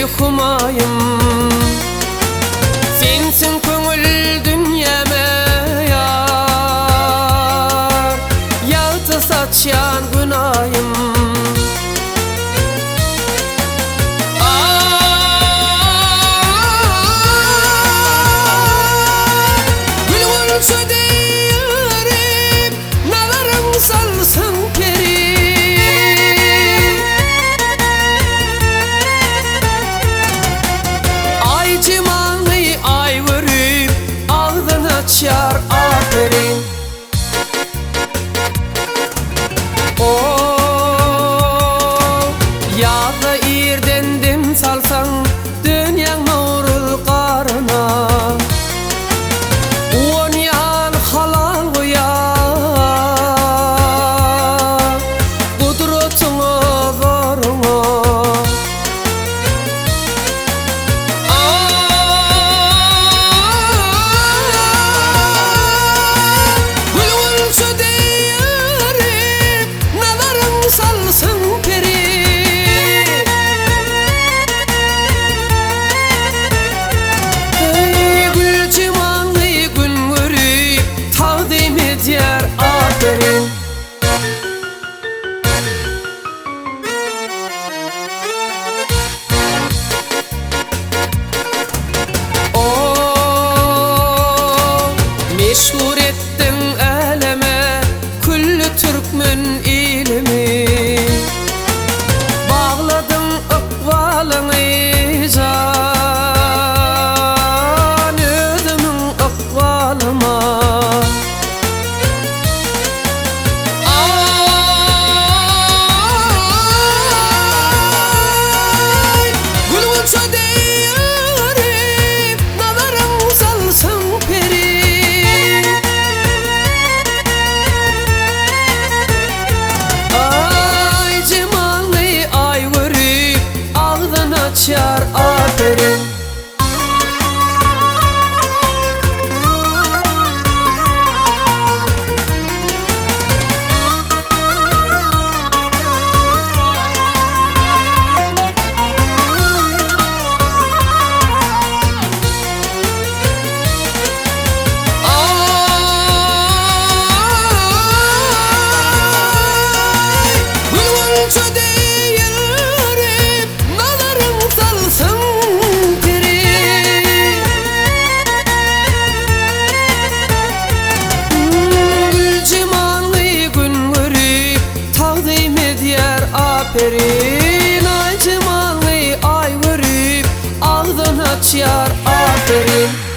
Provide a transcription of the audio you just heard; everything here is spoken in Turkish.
uykumayım. Sensin köngül dünyame yar, yaltı saçyan günayım. Gülgün deyirip nalarım salsın Perim. Aydymy ay vurip ağzın açar aferin. Yağda irden dem salsan dünyan nurul qarına. On yan halal koyar kudretine varına. Gülgün deyirip nalarım salsın Perim. Gülcimanlı gün görüp tağdymy eder aferin. Meşhur ettin eleme küllü Türkmen ilimi. Bağladın ıkbalını can özümün ıkbalıma. Gülgün deyirip nalarım salsın Perim. Aydymy ay vurip ağzın açar aferin. Gülgün deyirip nalarım salsın Perim. Gülcimanlı gün görüp tağdymy eder aferin. Aydymy ay vurip ağzın açar aferin.